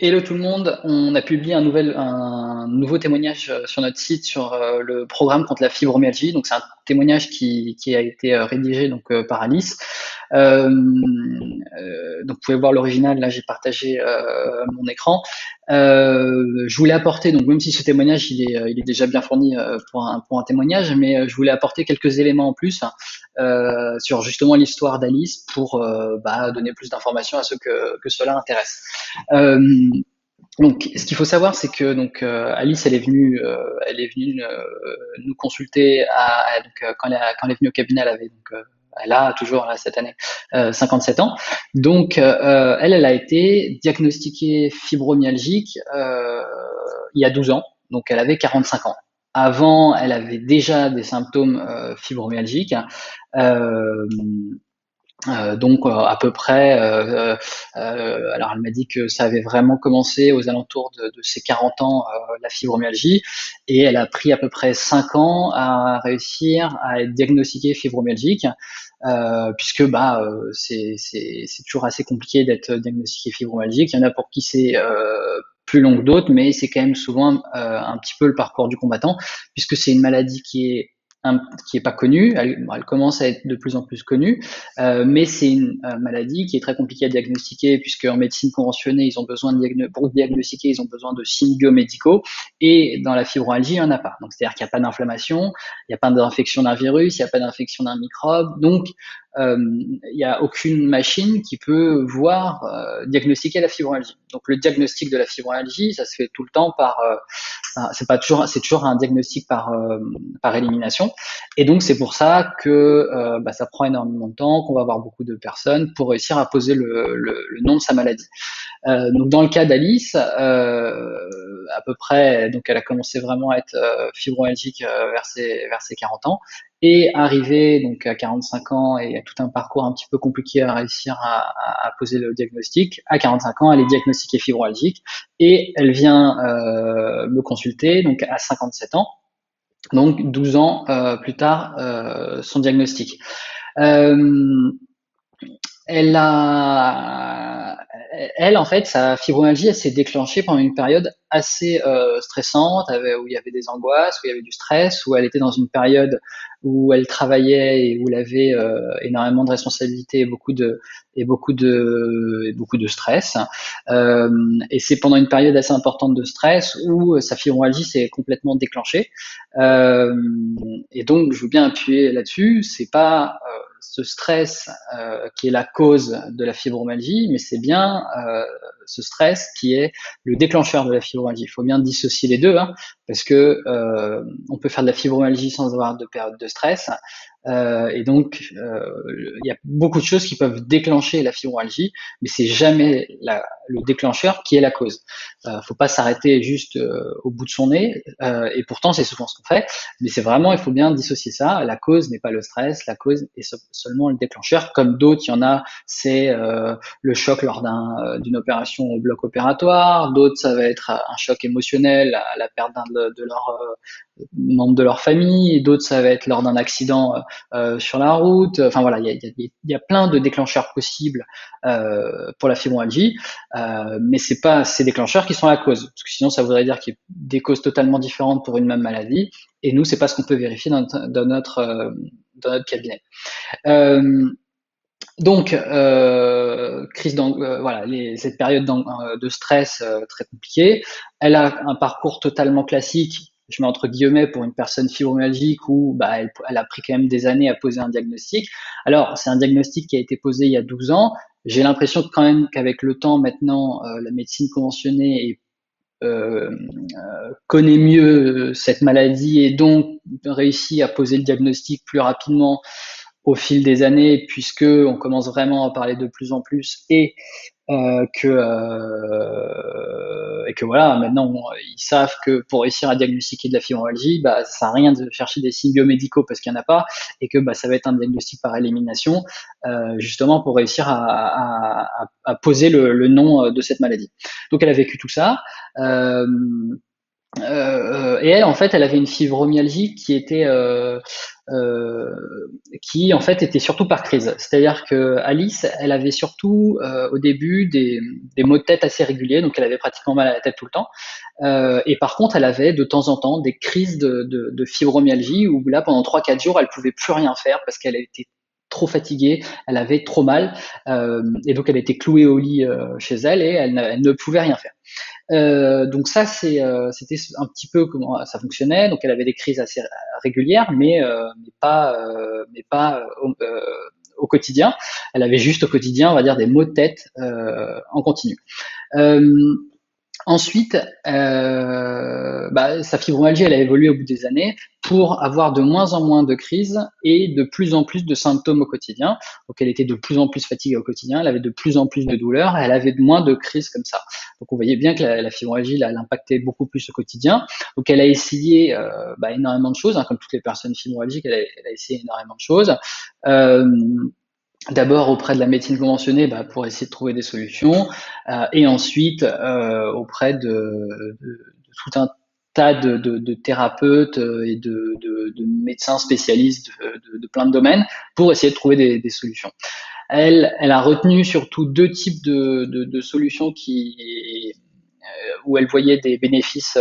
Hello tout le monde, on a publié un nouveau témoignage sur notre site sur le programme contre la fibromyalgie. Donc c'est un témoignage qui a été rédigé par Alice. Donc vous pouvez voir l'original, là j'ai partagé mon écran. Je voulais apporter, donc même si ce témoignage il est déjà bien fourni pour un témoignage, mais je voulais apporter quelques éléments en plus sur justement l'histoire d'Alice pour donner plus d'informations à ceux que cela intéresse. Euh, donc, ce qu'il faut savoir, c'est que Alice, elle est venue nous consulter quand elle est venue au cabinet, elle a toujours là, cette année 57 ans. Donc, elle a été diagnostiquée fibromyalgique il y a 12 ans. Donc, elle avait 45 ans. Avant, elle avait déjà des symptômes fibromyalgiques. Euh, à peu près, alors elle m'a dit que ça avait vraiment commencé aux alentours de ses 40 ans, la fibromyalgie, et elle a pris à peu près 5 ans à réussir à être diagnostiquée fibromyalgique, puisque c'est toujours assez compliqué d'être diagnostiqué fibromyalgique. Il y en a pour qui c'est plus long que d'autres, mais c'est quand même souvent un petit peu le parcours du combattant, puisque c'est une maladie qui est pas connue. Elle commence à être de plus en plus connue, mais c'est une maladie qui est très compliquée à diagnostiquer, puisque en médecine conventionnée, pour diagnostiquer, ils ont besoin de signes biomédicaux, et dans la fibromyalgie, il n'y en a pas. Donc c'est-à-dire qu'il n'y a pas d'inflammation, il n'y a pas d'infection d'un virus, il n'y a pas d'infection d'un microbe, donc il n'y a aucune machine qui peut diagnostiquer la fibromyalgie. Donc le diagnostic de la fibromyalgie, ça se fait tout le temps c'est toujours un diagnostic par élimination. Et donc c'est pour ça que ça prend énormément de temps, qu'on va avoir beaucoup de personnes pour réussir à poser le nom de sa maladie. Donc dans le cas d'Alice, à peu près, donc elle a commencé vraiment à être fibromyalgique vers ses 40 ans, et arrivée donc à 45 ans et à tout un parcours un petit peu compliqué à réussir à poser le diagnostic. À 45 ans, elle est diagnostiquée fibromyalgique, et elle vient me consulter donc à 57 ans, donc 12 ans plus tard, son diagnostic. Euh, elle a, Elle, en fait, sa fibromyalgie, elle s'est déclenchée pendant une période assez stressante, où il y avait des angoisses, où il y avait du stress, où elle était dans une période où elle travaillait et où elle avait énormément de responsabilités et beaucoup de stress. Euh, et c'est pendant une période assez importante de stress où sa fibromyalgie s'est complètement déclenchée. Euh, et donc, je veux bien appuyer là-dessus. C'est pas ce stress qui est la cause de la fibromyalgie, mais c'est bien ce stress qui est le déclencheur de la fibromyalgie. Il faut bien dissocier les deux, hein, parce que on peut faire de la fibromyalgie sans avoir de période de stress. Il y a beaucoup de choses qui peuvent déclencher la fibromyalgie, mais c'est jamais le déclencheur qui est la cause. Faut pas s'arrêter juste au bout de son nez, et pourtant c'est souvent ce qu'on fait. Mais c'est vraiment, il faut bien dissocier ça. La cause n'est pas le stress, la cause est seulement le déclencheur. Comme d'autres, il y en a, c'est le choc lors d'une opération au bloc opératoire. D'autres, ça va être un choc émotionnel, la perte d'un de leurs membres de leur famille. Et d'autres, ça va être lors d'un accident sur la route. Enfin voilà, il y a plein de déclencheurs possibles pour la fibromyalgie, mais c'est pas ces déclencheurs qui sont la cause, parce que sinon ça voudrait dire qu'il y a des causes totalement différentes pour une même maladie. Et nous, c'est pas ce qu'on peut vérifier dans notre cabinet. Euh, voilà, cette période de stress très compliquée. Elle a un parcours totalement classique, je mets entre guillemets, pour une personne fibromyalgique où elle a pris quand même des années à poser un diagnostic. Alors, c'est un diagnostic qui a été posé il y a 12 ans. J'ai l'impression quand même qu'avec le temps, maintenant, la médecine conventionnée connaît mieux cette maladie, et donc réussit à poser le diagnostic plus rapidement au fil des années, puisque on commence vraiment à parler de plus en plus, et que voilà, maintenant ils savent que pour réussir à diagnostiquer de la fibromyalgie, ça sert à rien de chercher des signes biomédicaux parce qu'il n'y en a pas, et que ça va être un diagnostic par élimination, justement pour réussir à poser le nom de cette maladie. Donc elle a vécu tout ça. Et elle, en fait, elle avait une fibromyalgie euh, qui en fait était surtout par crise. C'est-à-dire que Alice, elle avait surtout au début des maux de tête assez réguliers, donc elle avait pratiquement mal à la tête tout le temps. Et par contre, elle avait de temps en temps des crises de fibromyalgie où là, pendant 3 4 jours, elle pouvait plus rien faire parce qu'elle était trop fatiguée, elle avait trop mal, et donc elle était clouée au lit chez elle et elle ne pouvait rien faire. Donc ça, c'était un petit peu comment ça fonctionnait. Donc elle avait des crises assez régulières, mais pas au quotidien. Elle avait juste au quotidien, on va dire, des maux de tête en continu. Euh, Ensuite, sa fibromyalgie, elle a évolué au bout des années pour avoir de moins en moins de crises et de plus en plus de symptômes au quotidien. Donc, elle était de plus en plus fatiguée au quotidien, elle avait de plus en plus de douleurs, elle avait moins de crises comme ça. Donc, on voyait bien que la fibromyalgie, là, elle impactait beaucoup plus au quotidien. Donc, elle a essayé énormément de choses, hein, comme toutes les personnes fibromyalgiques, elle a essayé énormément de choses. Euh, D'abord auprès de la médecine conventionnée pour essayer de trouver des solutions, et ensuite auprès de tout un tas de thérapeutes et de médecins spécialistes de plein de domaines pour essayer de trouver des solutions. Elle a retenu surtout deux types de solutions où elle voyait des bénéfices,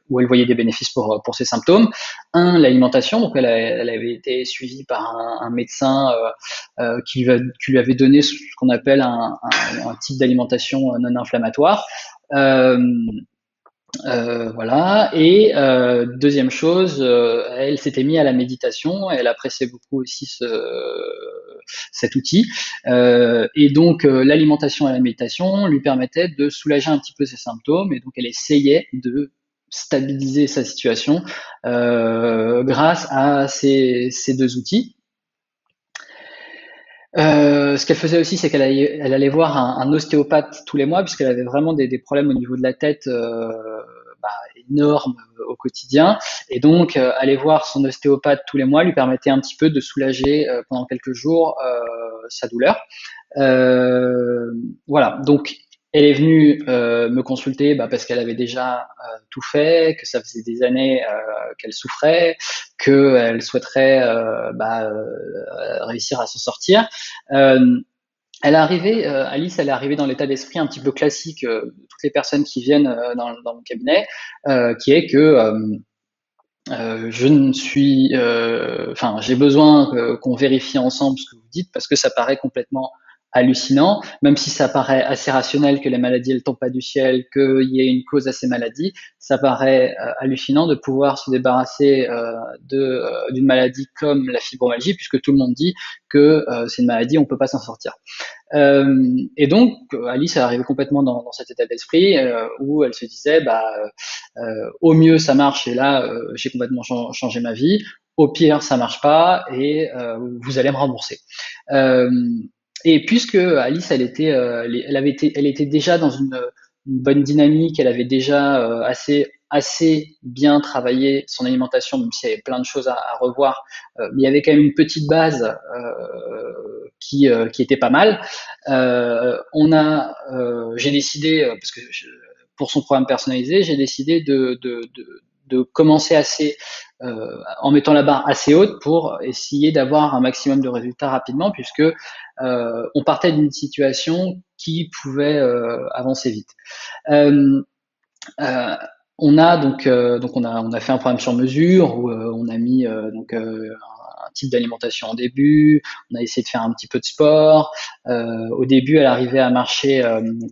pour ses symptômes. Un, l'alimentation. Donc elle avait été suivie par un médecin qui lui avait donné ce qu'on appelle un type d'alimentation non inflammatoire. Euh, voilà. Et deuxième chose, elle s'était mise à la méditation. Elle appréciait beaucoup aussi cet outil. Et donc l'alimentation et la méditation lui permettaient de soulager un petit peu ses symptômes. Et donc elle essayait de stabiliser sa situation grâce à ces deux outils. Ce qu'elle faisait aussi, c'est elle allait voir un ostéopathe tous les mois, puisqu'elle avait vraiment des problèmes au niveau de la tête bah, énormes au quotidien. Et donc, aller voir son ostéopathe tous les mois lui permettait un petit peu de soulager pendant quelques jours sa douleur. Euh, voilà, donc elle est venue me consulter parce qu'elle avait déjà tout fait, que ça faisait des années qu'elle souffrait, qu'elle souhaiterait réussir à s'en sortir. Euh, Alice, elle est arrivée dans l'état d'esprit un petit peu classique de toutes les personnes qui viennent dans mon cabinet, qui est que je ne suis, enfin, j'ai besoin qu'on vérifie ensemble ce que vous dites parce que ça paraît complètement hallucinant, même si ça paraît assez rationnel que les maladies elles tombent pas du ciel, qu'il y ait une cause à ces maladies, ça paraît hallucinant de pouvoir se débarrasser d'une maladie comme la fibromyalgie, puisque tout le monde dit que c'est une maladie, on peut pas s'en sortir. Et donc, Alice est arrivée complètement dans cet état d'esprit où elle se disait, au mieux ça marche et là j'ai complètement changé ma vie. Au pire ça marche pas et vous allez me rembourser. Euh, et puisque Alice, elle était déjà dans une bonne dynamique, elle avait déjà assez bien travaillé son alimentation, même s'il y avait plein de choses à revoir, mais il y avait quand même une petite base qui était pas mal. J'ai décidé, parce que pour son programme personnalisé, j'ai décidé de commencer en mettant la barre assez haute pour essayer d'avoir un maximum de résultats rapidement, puisque on partait d'une situation qui pouvait avancer vite. Euh, euh, on a fait un programme sur mesure où on a mis un type d'alimentation au début, on a essayé de faire un petit peu de sport. Au début, elle arrivait à marcher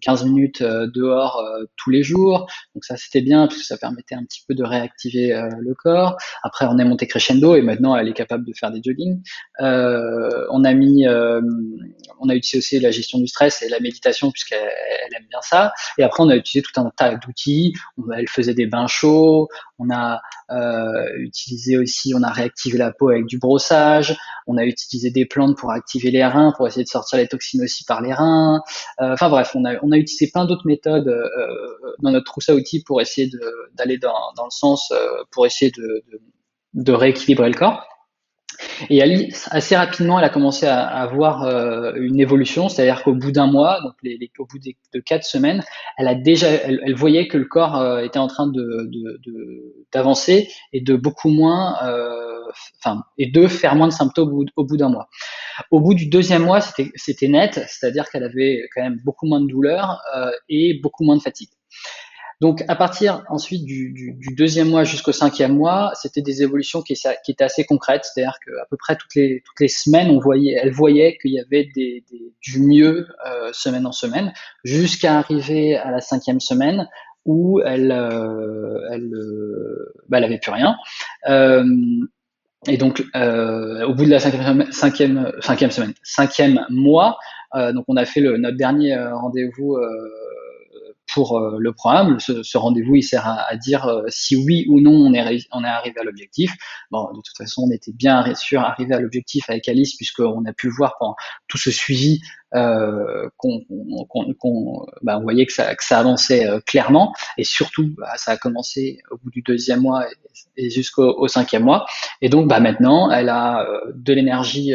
15 minutes dehors tous les jours, donc ça c'était bien parce que ça permettait un petit peu de réactiver le corps. Après, on est monté crescendo et maintenant elle est capable de faire des joggings. On a utilisé aussi la gestion du stress et la méditation puisqu'elle aime bien ça. Et après, on a utilisé tout un tas d'outils. Elle faisait des bains chauds. On a utilisé aussi, on a réactivé la peau avec du brossage. On a utilisé des plantes pour activer les reins, pour essayer de sortir les toxines aussi par les reins. Enfin bref, on a utilisé plein d'autres méthodes dans notre trousse à outils pour essayer d'aller dans le sens, pour essayer de rééquilibrer le corps. Et assez rapidement, elle a commencé à avoir une évolution, c'est-à-dire qu'au bout d'un mois, donc au bout de 4 semaines, elle voyait que le corps était en train d'avancer et de beaucoup moins, et de faire moins de symptômes au bout d'un mois. Au bout du deuxième mois, c'était net, c'est-à-dire qu'elle avait quand même beaucoup moins de douleur et beaucoup moins de fatigue. Donc, à partir ensuite du deuxième mois jusqu'au cinquième mois, c'était des évolutions qui étaient assez concrètes, c'est-à-dire qu'à peu près toutes les semaines, elle voyait qu'il y avait du mieux semaine en semaine, jusqu'à arriver à la cinquième semaine où elle avait plus rien. Euh, et donc, au bout de la cinquième mois, donc on a fait notre dernier rendez-vous pour le programme. Ce rendez-vous, il sert à dire si oui ou non on est arrivé à l'objectif. Bon, de toute façon, on était bien sûr arrivé à l'objectif avec Alice, puisqu'on a pu le voir pendant tout ce suivi, on voyait que ça avançait clairement, et surtout, ça a commencé au bout du deuxième mois et jusqu'au cinquième mois. Et donc, maintenant, elle a de l'énergie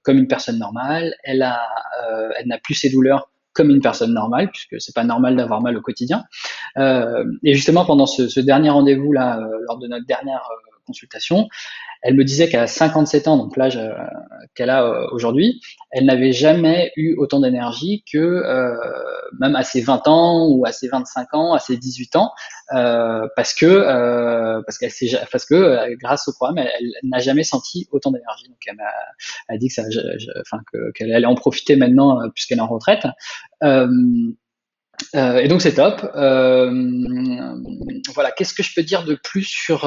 comme une personne normale. Elle n'a plus ses douleurs comme une personne normale, puisque c'est pas normal d'avoir mal au quotidien. Et justement, pendant ce dernier rendez-vous là, lors de notre dernière consultation, elle me disait qu'à 57 ans, donc l'âge qu'elle a aujourd'hui, elle n'avait jamais eu autant d'énergie que même à ses 20 ans ou à ses 25 ans, à ses 18 ans, parce que grâce au programme, elle n'a jamais senti autant d'énergie. Donc elle a dit que qu'elle allait en profiter maintenant puisqu'elle est en retraite. Euh, et donc c'est top. Voilà, qu'est-ce que je peux dire de plus sur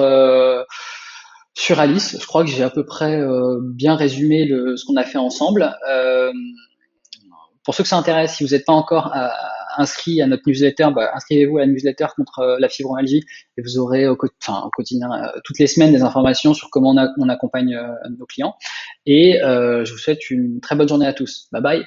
Alice? Je crois que j'ai à peu près bien résumé ce qu'on a fait ensemble. Pour ceux que ça intéresse, si vous n'êtes pas encore inscrit à notre newsletter, inscrivez-vous à la newsletter contre la fibromyalgie, et vous aurez au quotidien, toutes les semaines, des informations sur comment on accompagne nos clients. Et je vous souhaite une très bonne journée à tous. Bye bye.